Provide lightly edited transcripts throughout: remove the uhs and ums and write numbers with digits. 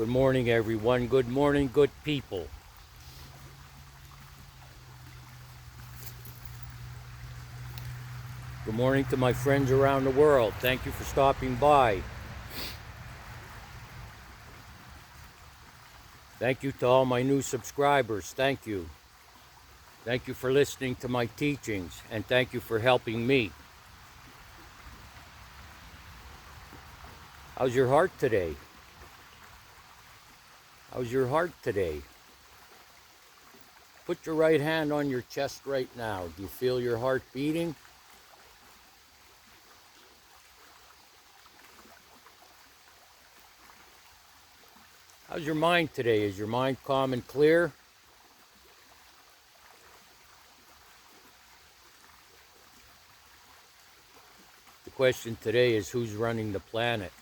Good morning, everyone. Good morning, good people. Good morning to my friends around the world. Thank you for stopping by. Thank you to all my new subscribers. Thank you. Thank you for listening to my teachings, and thank you for helping me. How's your heart today? How's your heart today? Put your right hand on your chest right now. Do you feel your heart beating? How's your mind today? Is your mind calm and clear? The question today is, who's running the planet?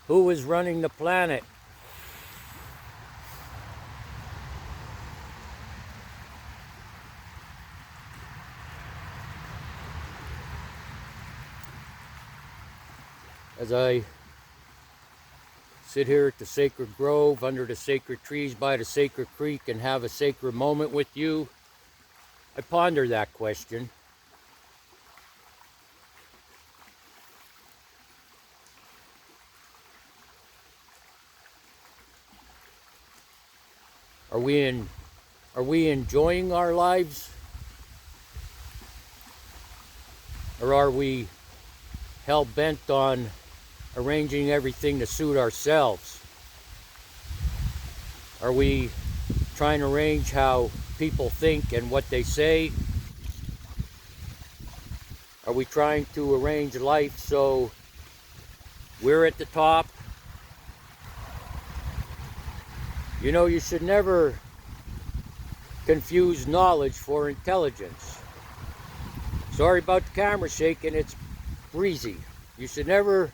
Who is running the planet? As I sit here at the sacred grove, under the sacred trees by the sacred creek, and have a sacred moment with you, I ponder that question. Are we enjoying our lives? Or are we hell-bent on arranging everything to suit ourselves? Are we trying to arrange how people think and what they say? Are we trying to arrange life so we're at the top? You know, you should never confuse knowledge for intelligence. Sorry about the camera shaking, it's breezy. You should never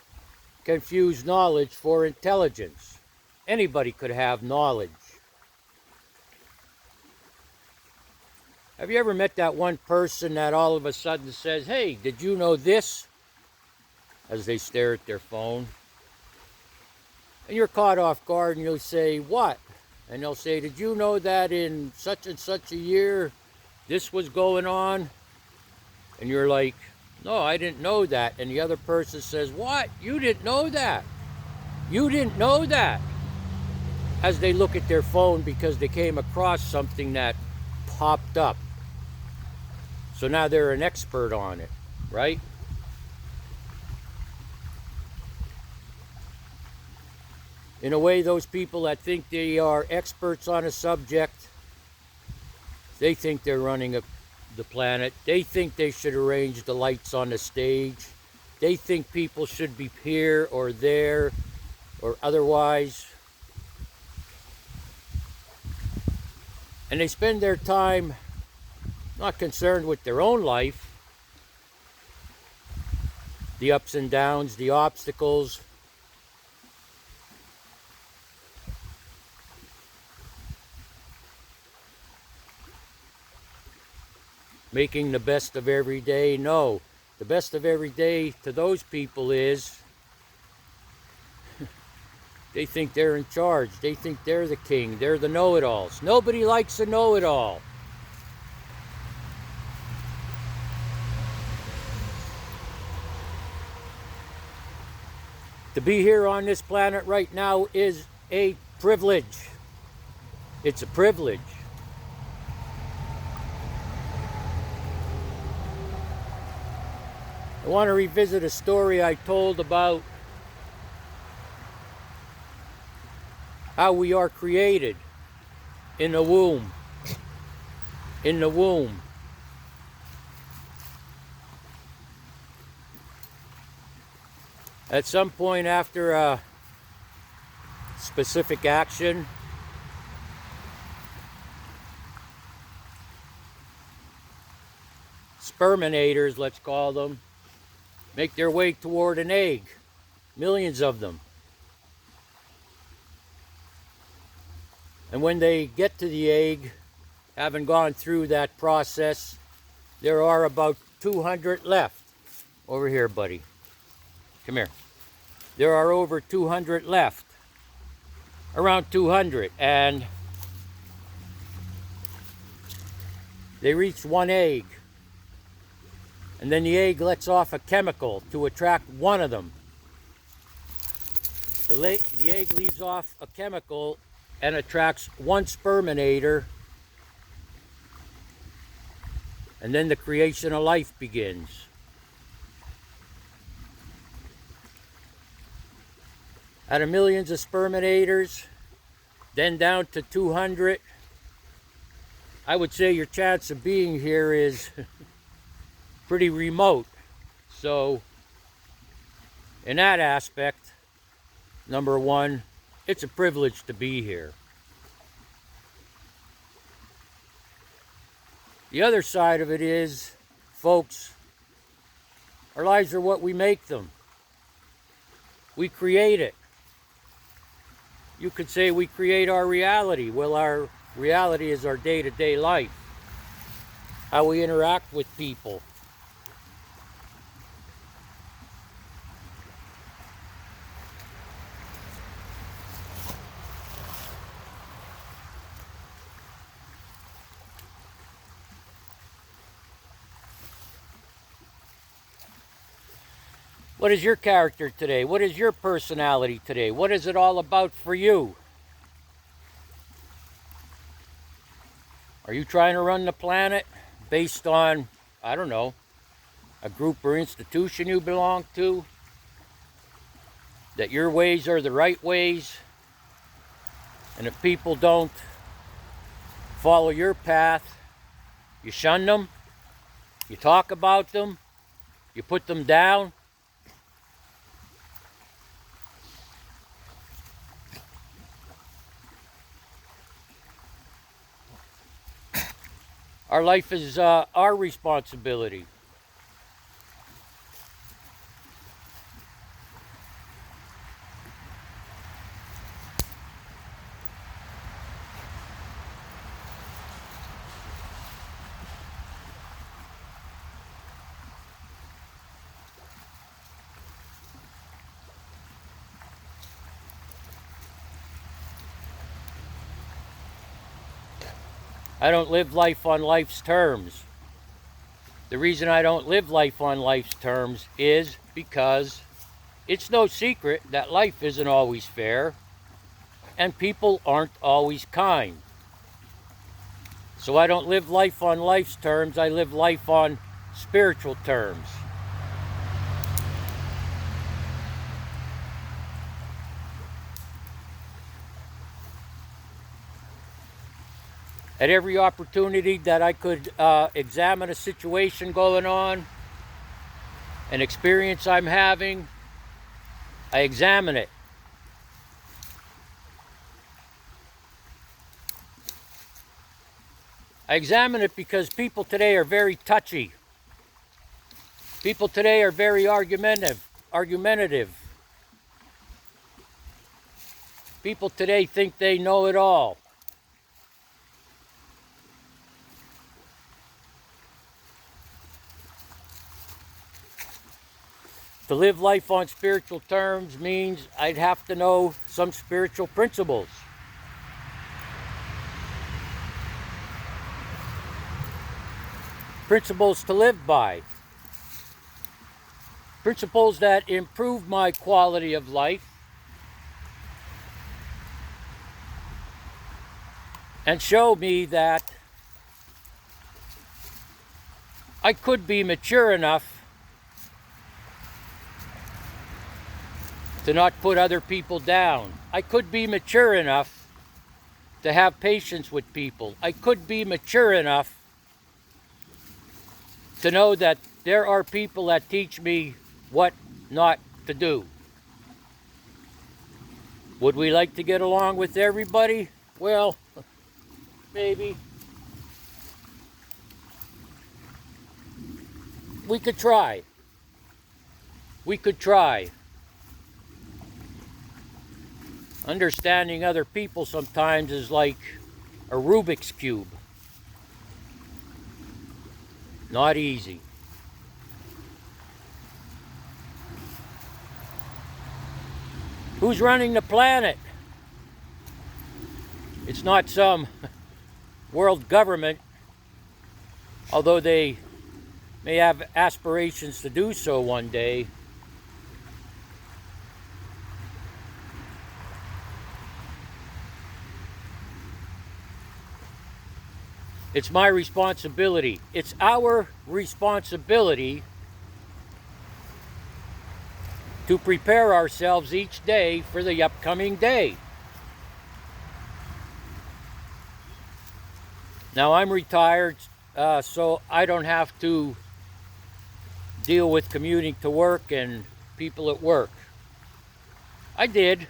confuse knowledge for intelligence. Anybody could have knowledge. Have you ever met that one person that all of a sudden says, "Hey, did you know this?" as they stare at their phone? And you're caught off guard and you'll say, "What?" And they'll say, "Did you know that in such and such a year this was going on?" And you're like, "No, I didn't know that." And the other person says, "What? You didn't know that? You didn't know that?" As they look at their phone because they came across something that popped up. So now they're an expert on it, right? In a way, those people that think they are experts on a subject, they think they're running the planet. They think they should arrange the lights on the stage. They think people should be here or there or otherwise. And they spend their time not concerned with their own life, the ups and downs, the obstacles, making the best of every day. No, the best of every day to those people is they think they're in charge. They think they're the king. They're the know-it-alls. Nobody likes a know-it-all. To be here on this planet right now is a privilege. It's a privilege. I want to revisit a story I told about how we are created in the womb. In the womb. At some point after a specific action, sperminators, let's call them, make their way toward an egg. Millions of them. And when they get to the egg, having gone through that process, there are about 200 left. Over here, buddy. Come here. There are over 200 left. Around 200. And they reach one egg. And then the egg lets off a chemical to attract one of them. The egg leaves off a chemical and attracts one sperminator. And then the creation of life begins. Out of millions of sperminators, then down to 200, I would say your chance of being here is pretty remote. So, in that aspect, number one, it's a privilege to be here. The other side of it is, folks, our lives are what we make them. We create it. You could say we create our reality. Well, our reality is our day-to-day life. How we interact with people. What is your character today? What is your personality today? What is it all about for you? Are you trying to run the planet based on, I don't know, a group or institution you belong to? That your ways are the right ways? And if people don't follow your path, you shun them, you talk about them, you put them down? Our life is our responsibility. I don't live life on life's terms. The reason I don't live life on life's terms is because it's no secret that life isn't always fair and people aren't always kind. So I don't live life on life's terms, I live life on spiritual terms. At every opportunity that I could examine a situation going on, an experience I'm having, I examine it. I examine it because people today are very touchy. People today are very argumentative. People today think they know it all. To live life on spiritual terms means I'd have to know some spiritual principles. Principles to live by. Principles that improve my quality of life and show me that I could be mature enough to not put other people down. I could be mature enough to have patience with people. I could be mature enough to know that there are people that teach me what not to do. Would we like to get along with everybody? Well, maybe. We could try. We could try. Understanding other people sometimes is like a Rubik's Cube. Not easy. Who's running the planet? It's not some world government, although they may have aspirations to do so one day. It's my responsibility. It's our responsibility to prepare ourselves each day for the upcoming day. Now, I'm retired, so I don't have to deal with commuting to work and people at work. I did,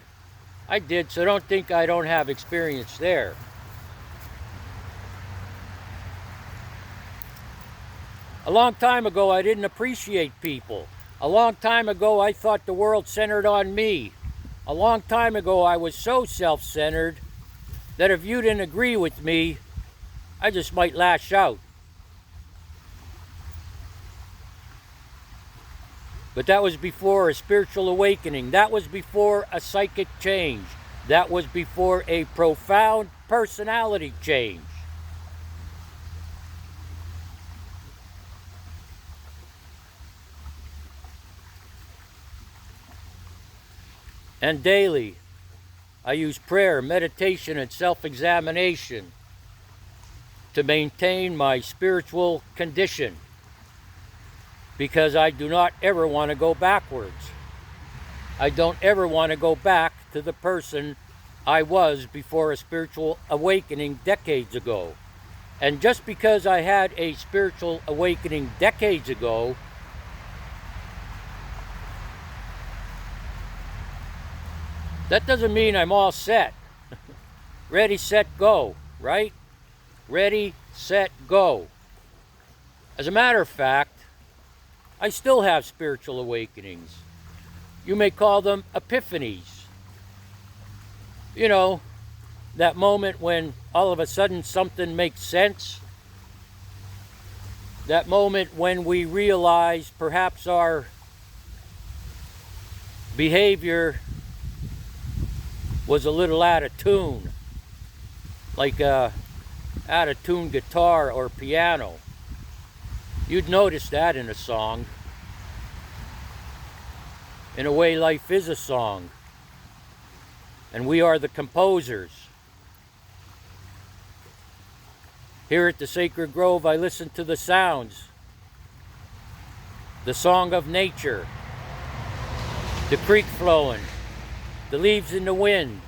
so don't think I don't have experience there. A long time ago, I didn't appreciate people. A long time ago, I thought the world centered on me. A long time ago, I was so self-centered that if you didn't agree with me, I just might lash out. But that was before a spiritual awakening. That was before a psychic change. That was before a profound personality change. And daily, I use prayer, meditation, and self-examination to maintain my spiritual condition, because I do not ever want to go backwards. I don't ever want to go back to the person I was before a spiritual awakening decades ago. And just because I had a spiritual awakening decades ago, that doesn't mean I'm all set. Ready, set, go, right? Ready, set, go. As a matter of fact, I still have spiritual awakenings. You may call them epiphanies. You know, that moment when all of a sudden something makes sense. That moment when we realize perhaps our behavior was a little out of tune, like a out of tune guitar or piano. You'd notice that in a song. In a way, life is a song, and we are the composers. Here at the Sacred Grove, I listen to the sounds, the song of nature, the creek flowing, the leaves in the wind,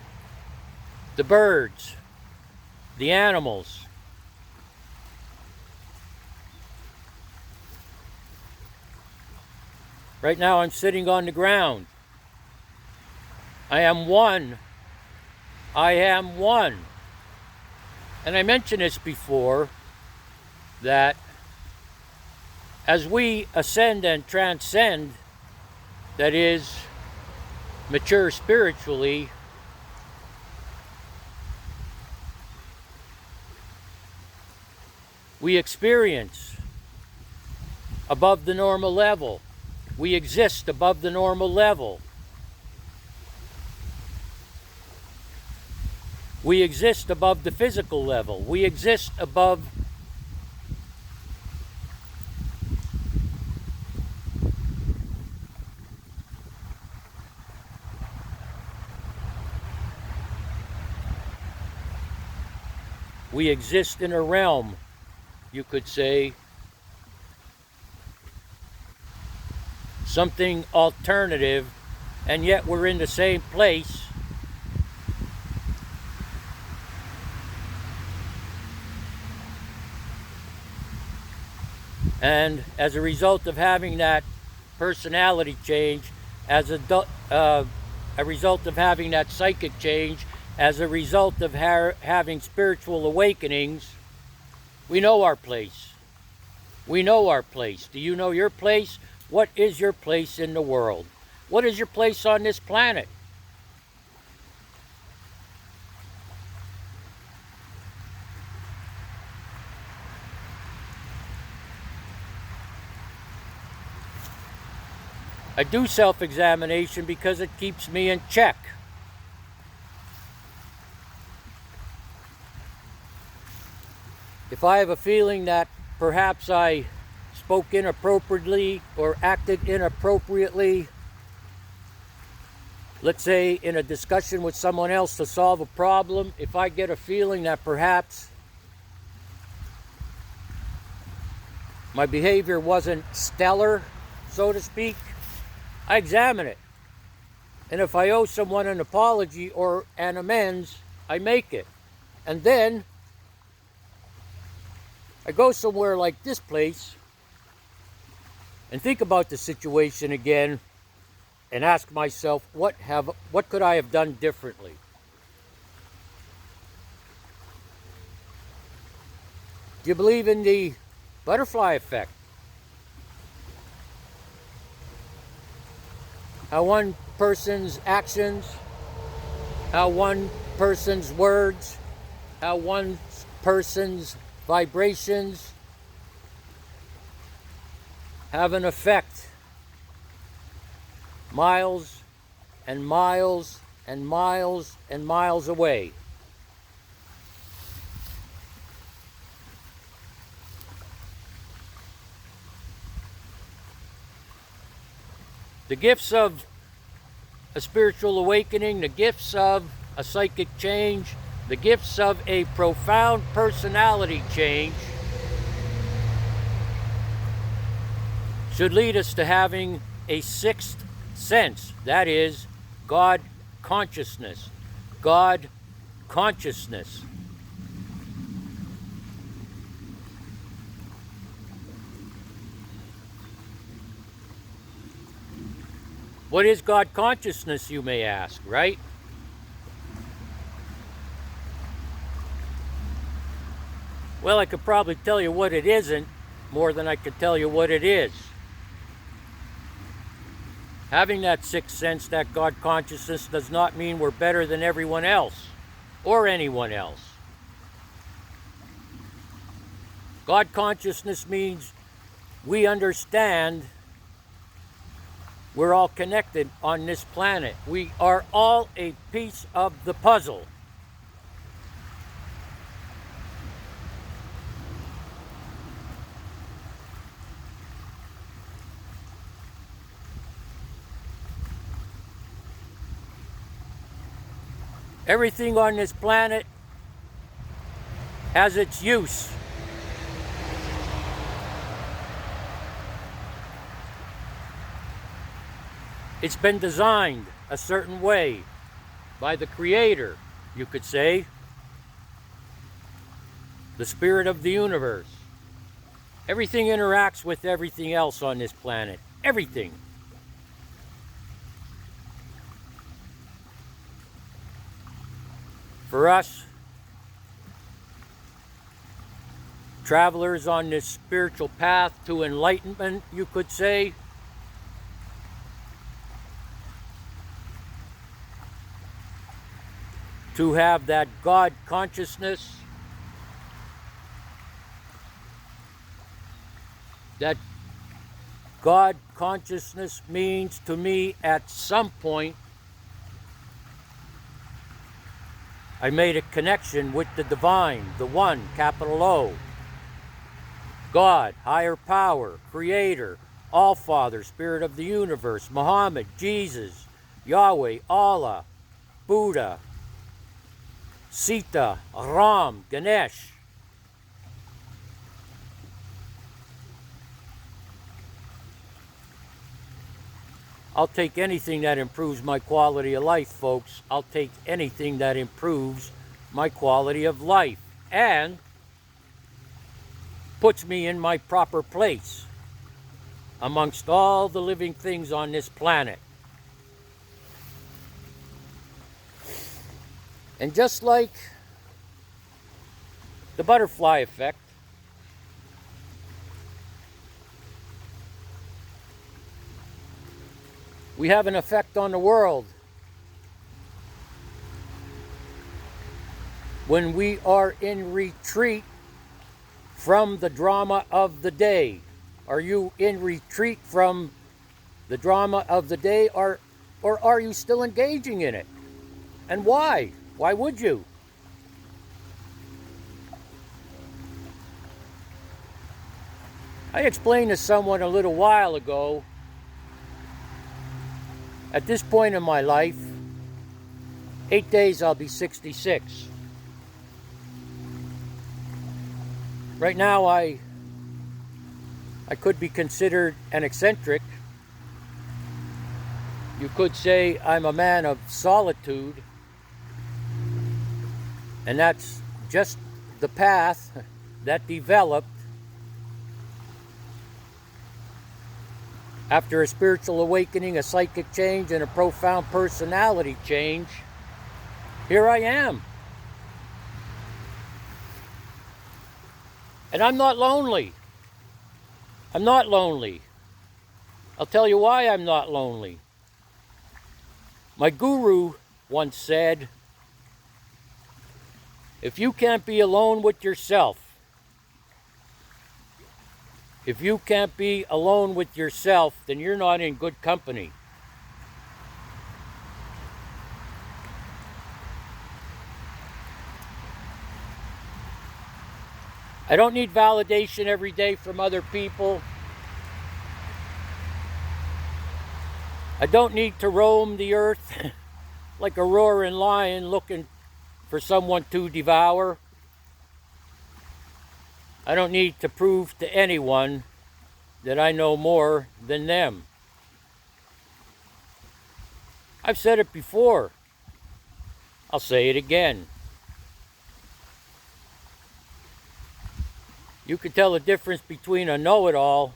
the birds, the animals. Right now I'm sitting on the ground. I am one. I am one. And I mentioned this before, that as we ascend and transcend, that is, mature spiritually, we experience above the normal level. We exist above the normal level. We exist above the physical level. We exist above we exist in a realm, you could say, something alternative, and yet we're in the same place. And as a result of having that personality change, as a result of having that psychic change, as a result of having spiritual awakenings, we know our place. We know our place. Do you know your place? What is your place in the world? What is your place on this planet? I do self-examination because it keeps me in check. If I have a feeling that perhaps I spoke inappropriately or acted inappropriately, let's say in a discussion with someone else to solve a problem, if I get a feeling that perhaps my behavior wasn't stellar, so to speak, I examine it. And if I owe someone an apology or an amends, I make it. And then I go somewhere like this place and think about the situation again and ask myself, what could I have done differently? Do you believe in the butterfly effect? How one person's actions, how one person's words, how one person's vibrations have an effect miles and miles and miles and miles away. The gifts of a spiritual awakening, the gifts of a psychic change, the gifts of a profound personality change should lead us to having a sixth sense. That is, God consciousness. God consciousness. What is God consciousness, you may ask, right? Well, I could probably tell you what it isn't more than I could tell you what it is. Having that sixth sense, that God consciousness, does not mean we're better than everyone else or anyone else. God consciousness means we understand we're all connected on this planet. We are all a piece of the puzzle. Everything on this planet has its use. It's been designed a certain way by the Creator, you could say, the Spirit of the universe. Everything interacts with everything else on this planet. Everything. For us, travelers on this spiritual path to enlightenment, you could say, to have that God consciousness, that God consciousness means to me at some point I made a connection with the divine, the one, capital O. God, higher power, creator, all-father, spirit of the universe, Muhammad, Jesus, Yahweh, Allah, Buddha, Sita, Ram, Ganesh. I'll take anything that improves my quality of life, folks. I'll take anything that improves my quality of life and puts me in my proper place amongst all the living things on this planet. And just like the butterfly effect, we have an effect on the world when we are in retreat from the drama of the day. Are you in retreat from the drama of the day, or are you still engaging in it? And why? Why would you? I explained to someone a little while ago, at this point in my life, 8 days I'll be 66. Right now I could be considered an eccentric. You could say I'm a man of solitude, and that's just the path that developed after a spiritual awakening, a psychic change, and a profound personality change. Here I am. And I'm not lonely. I'm not lonely. I'll tell you why I'm not lonely. My guru once said, if you can't be alone with yourself, if you can't be alone with yourself, then you're not in good company. I don't need validation every day from other people. I don't need to roam the earth like a roaring lion looking for someone to devour. I don't need to prove to anyone that I know more than them. I've said it before. I'll say it again. You can tell the difference between a know-it-all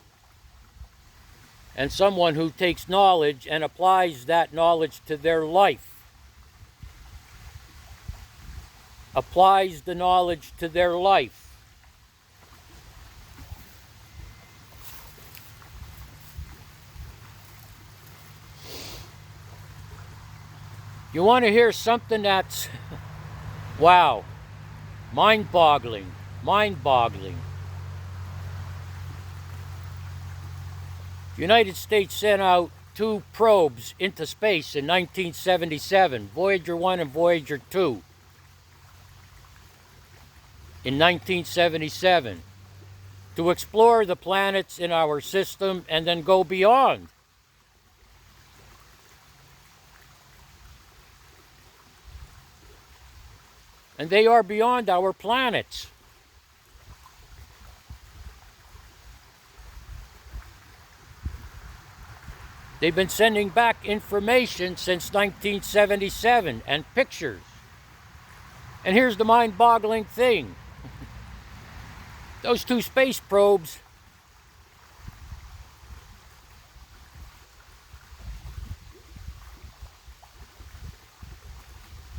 and someone who takes knowledge and applies that knowledge to their life. Applies the knowledge to their life. You want to hear something that's, wow, mind-boggling, mind-boggling. The United States sent out 2 probes into space in 1977, Voyager 1 and Voyager 2. In 1977, to explore the planets in our system and then go beyond. And they are beyond our planets. They've been sending back information since 1977 and pictures. And here's the mind-boggling thing. Those 2 space probes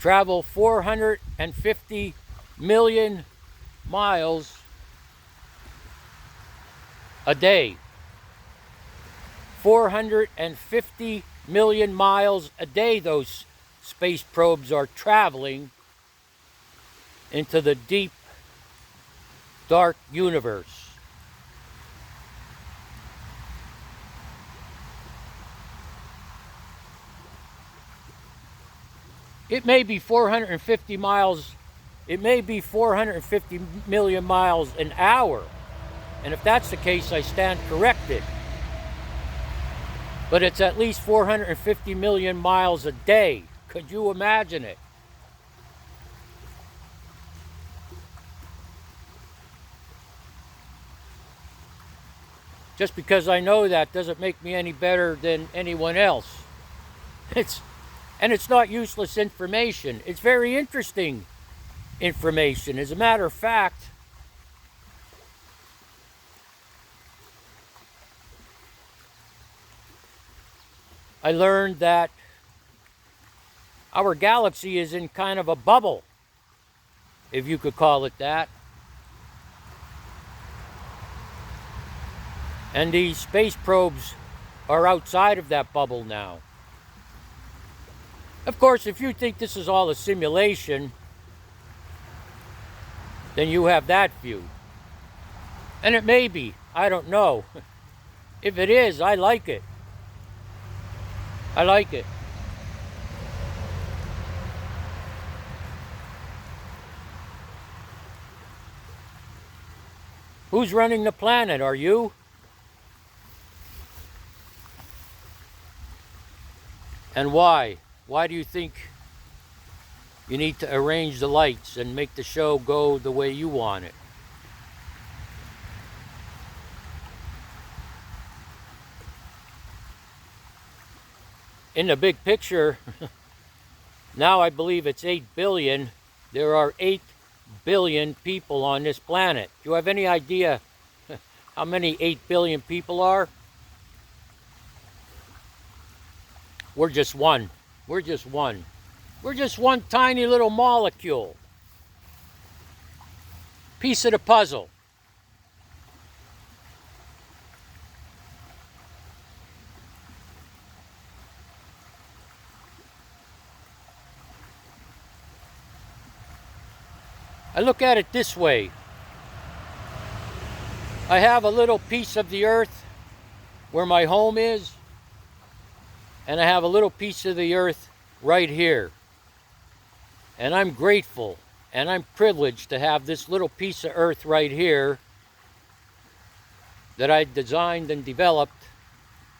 travel 450 million miles a day. 450 million miles a day those space probes are traveling into the deep, dark universe. It may be 450 miles, it may be 450 million miles an hour. And if that's the case, I stand corrected. But it's at least 450 million miles a day. Could you imagine it? Just because I know that doesn't make me any better than anyone else. And it's not useless information. It's very interesting information. As a matter of fact, I learned that our galaxy is in kind of a bubble, if you could call it that. And these space probes are outside of that bubble now. Of course, if you think this is all a simulation, then you have that view. And it may be, I don't know. If it is, I like it. I like it. Who's running the planet? Are you? And why? Why do you think you need to arrange the lights and make the show go the way you want it? In the big picture, now I believe it's 8 billion. There are 8 billion people on this planet. Do you have any idea how many 8 billion people are? We're just one. We're just one. We're just one tiny little molecule. Piece of the puzzle. I look at it this way. I have a little piece of the earth where my home is, and I have a little piece of the earth right here. And I'm grateful and I'm privileged to have this little piece of earth right here that I designed and developed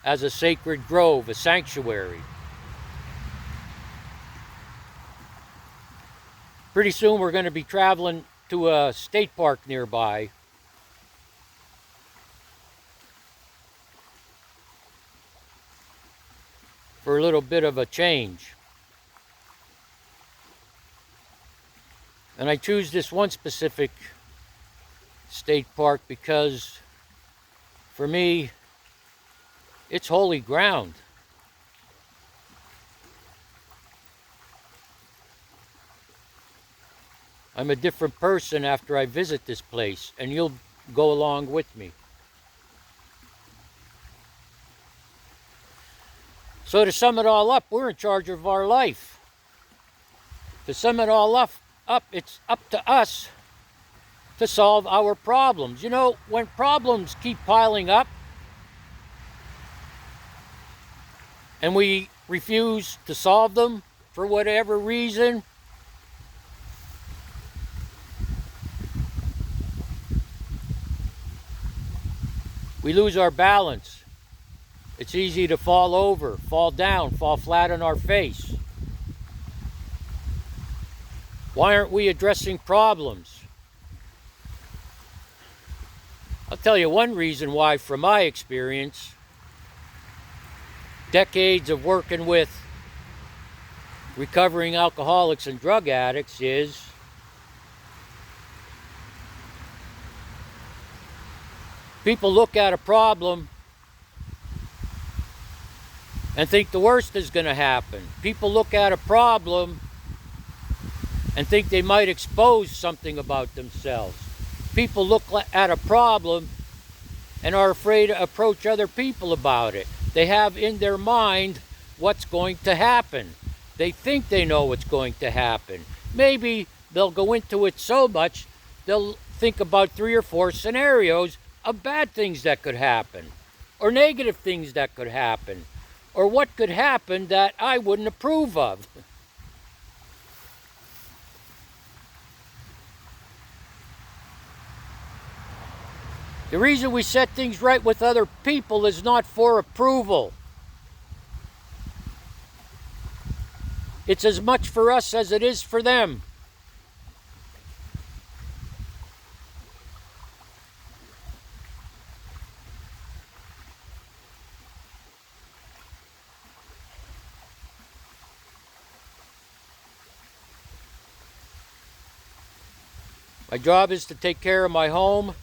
as a sacred grove, a sanctuary. Pretty soon we're going to be traveling to a state park nearby. For a little bit of a change. And I choose this one specific state park because for me, it's holy ground. I'm a different person after I visit this place, and you'll go along with me. So to sum it all up, we're in charge of our life. To sum it all up, it's up to us to solve our problems. You know, when problems keep piling up and we refuse to solve them for whatever reason, we lose our balance. It's easy to fall over, fall down, fall flat on our face. Why aren't we addressing problems? I'll tell you one reason why, from my experience, decades of working with recovering alcoholics and drug addicts, is people look at a problem and think the worst is going to happen. People look at a problem and think they might expose something about themselves. People look at a problem and are afraid to approach other people about it. They have in their mind what's going to happen. They think they know what's going to happen. Maybe they'll go into it so much, they'll think about 3 or 4 scenarios of bad things that could happen, or negative things that could happen, or what could happen that I wouldn't approve of. The reason we set things right with other people is not for approval. It's as much for us as it is for them. My job is to take care of my home.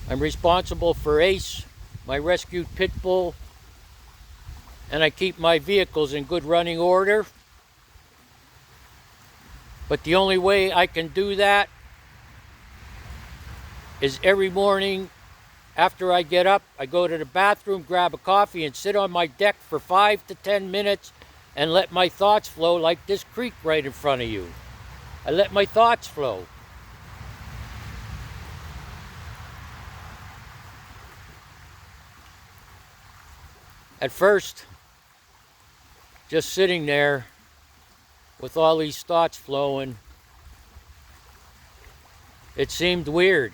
I'm responsible for Ace, my rescued pit bull, and I keep my vehicles in good running order. But the only way I can do that is every morning after I get up, I go to the bathroom, grab a coffee, and sit on my deck for 5 to 10 minutes and let my thoughts flow like this creek right in front of you. I let my thoughts flow. At first, just sitting there with all these thoughts flowing, it seemed weird.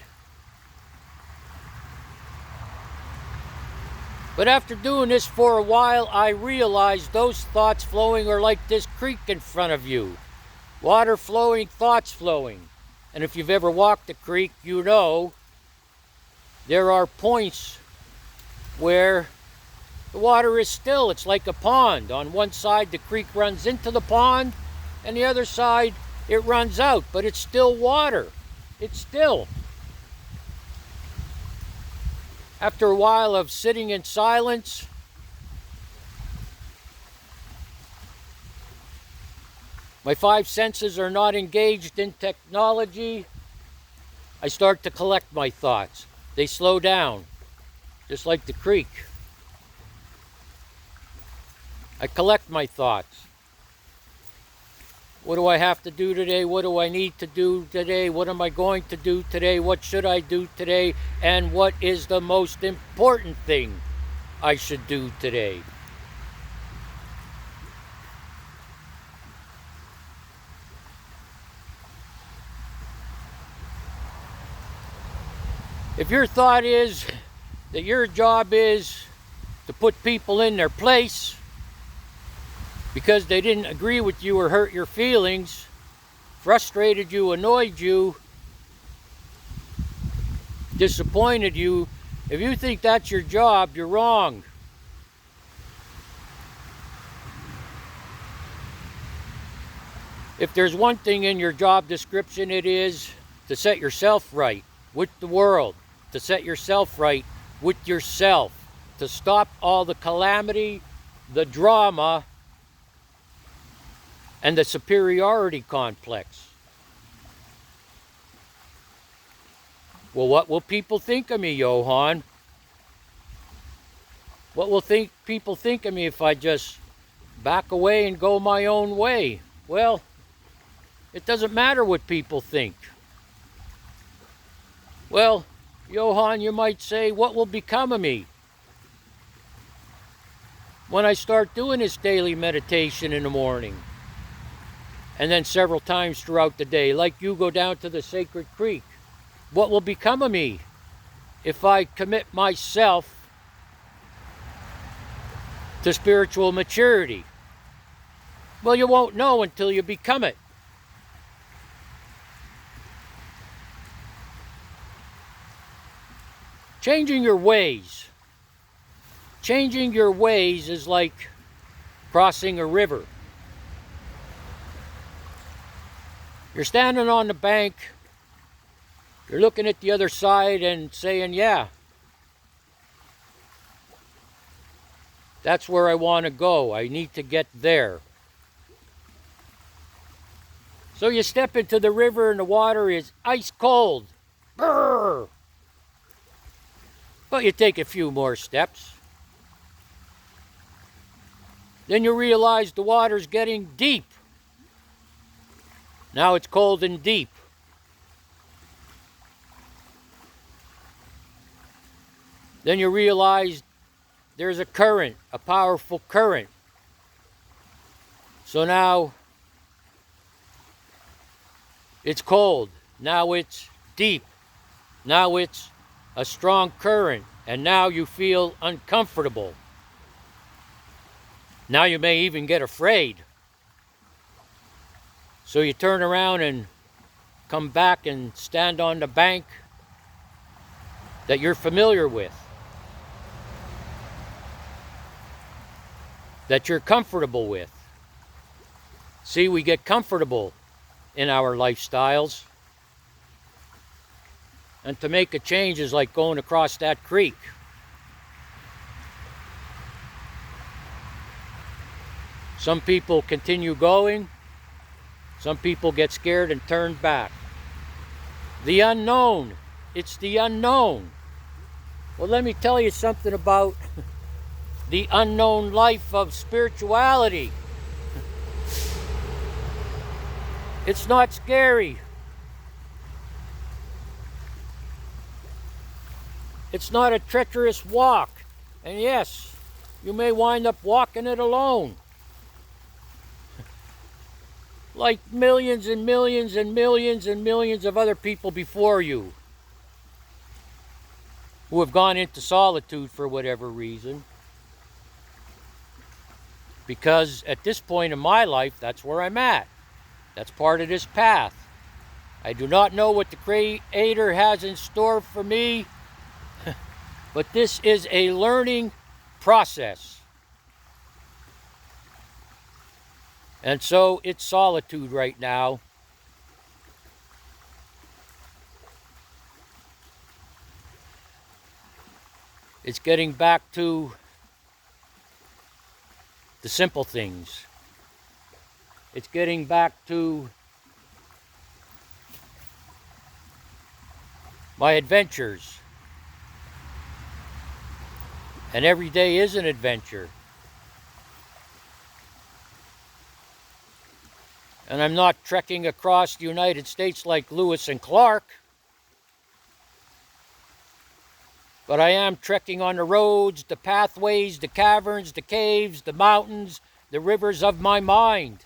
But after doing this for a while, I realized those thoughts flowing are like this creek in front of you. Water flowing, thoughts flowing. And if you've ever walked a creek, you know there are points where the water is still. It's like a pond. On one side, the creek runs into the pond, and the other side, it runs out. But it's still water. It's still. After a while of sitting in silence, my five senses are not engaged in technology. I start to collect my thoughts. They slow down, just like the creek. I collect my thoughts. What do I have to do today? What do I need to do today? What am I going to do today? What should I do today? And what is the most important thing I should do today? If your thought is that your job is to put people in their place because they didn't agree with you or hurt your feelings, frustrated you, annoyed you, disappointed you, if you think that's your job, you're wrong. If there's one thing in your job description, it is to set yourself right with the world, to set yourself right with yourself, to stop all the calamity, the drama, and the superiority complex. Well, what will people think of me, Johan? What will people think of me if I just back away and go my own way? Well, it doesn't matter what people think. Well, Johan, you might say, what will become of me when I start doing this daily meditation in the morning? And then several times throughout the day, like you go down to the sacred creek. What will become of me if I commit myself to spiritual maturity? Well, you won't know until you become it. Changing your ways. Changing your ways is like crossing a river. You're standing on the bank, you're looking at the other side and saying, yeah, that's where I want to go. I need to get there. So you step into the river and the water is ice cold. Brrr! But you take a few more steps. Then you realize the water's getting deep. Now it's cold and deep. Then you realize there's a current, a powerful current. So now it's cold. Now it's deep. Now it's a strong current. And now you feel uncomfortable. Now you may even get afraid. So you turn around and come back and stand on the bank that you're familiar with, that you're comfortable with. See, we get comfortable in our lifestyles. And to make a change is like going across that creek. Some people continue going. Some people get scared and turn back. The unknown. It's the unknown. Well, let me tell you something about the unknown life of spirituality. It's not scary. It's not a treacherous walk. And yes, You may wind up walking it alone. Like millions and millions and millions and millions of other people before you who have gone into solitude for whatever reason. Because at this point in my life, that's where I'm at. That's part of this path. I do not know what the Creator has in store for me, but this is a learning process. And so it's solitude right now. It's getting back to the simple things. It's getting back to my adventures. And every day is an adventure. And I'm not trekking across the United States like Lewis and Clark. But I am trekking on the roads, the pathways, the caverns, the caves, the mountains, the rivers of my mind.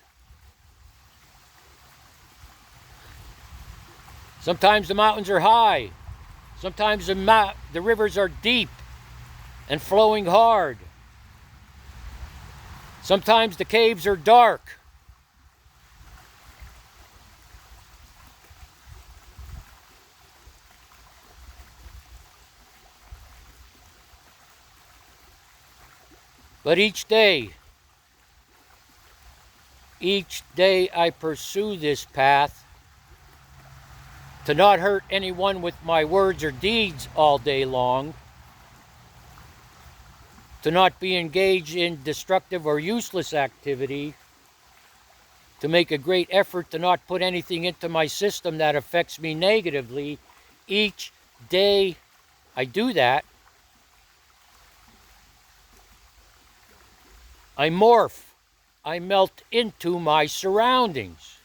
Sometimes the mountains are high. Sometimes the rivers are deep and flowing hard. Sometimes the caves are dark. But each day I pursue this path to not hurt anyone with my words or deeds all day long, to not be engaged in destructive or useless activity, to make a great effort to not put anything into my system that affects me negatively. Each day I do that, I morph. I melt into my surroundings.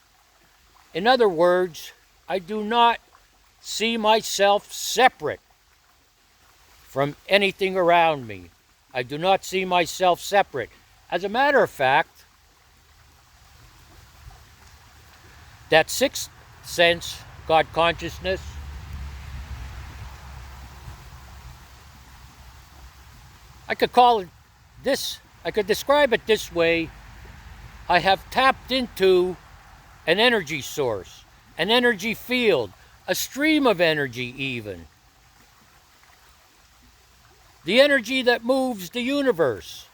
In other words, I do not see myself separate from anything around me. I do not see myself separate. As a matter of fact, that sixth sense, God consciousness, I could call it this, I could describe it this way. I have tapped into an energy source, an energy field, a stream of energy even. The energy that moves the universe.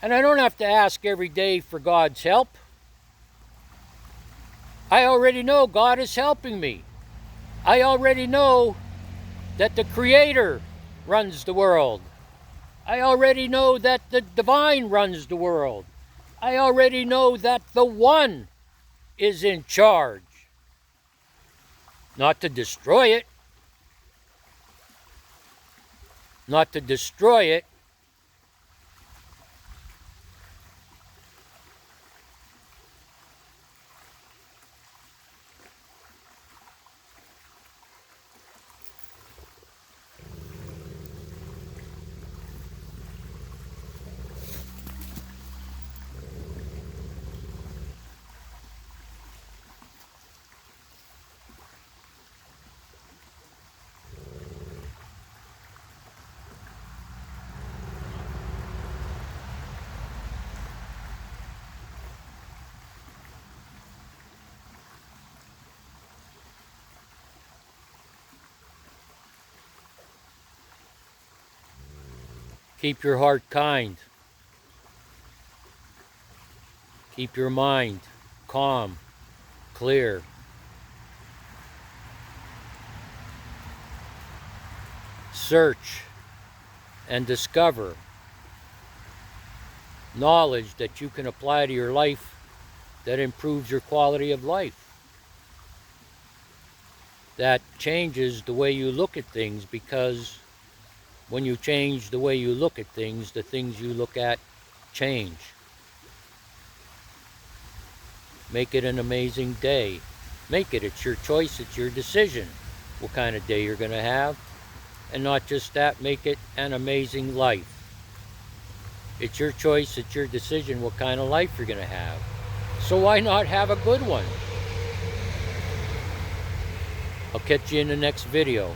And I don't have to ask every day for God's help. I already know God is helping me. I already know that the Creator runs the world. I already know that the divine runs the world. I already know that the One is in charge. Not to destroy it. Not to destroy it. Keep your heart kind. Keep your mind calm, clear. Search and discover knowledge that you can apply to your life that improves your quality of life. That changes the way you look at things, because when you change the way you look at things, the things you look at change. Make it an amazing day. Make it. It's your choice. It's your decision what kind of day you're going to have. And not just that, make it an amazing life. It's your choice. It's your decision what kind of life you're going to have. So why not have a good one? I'll catch you in the next video.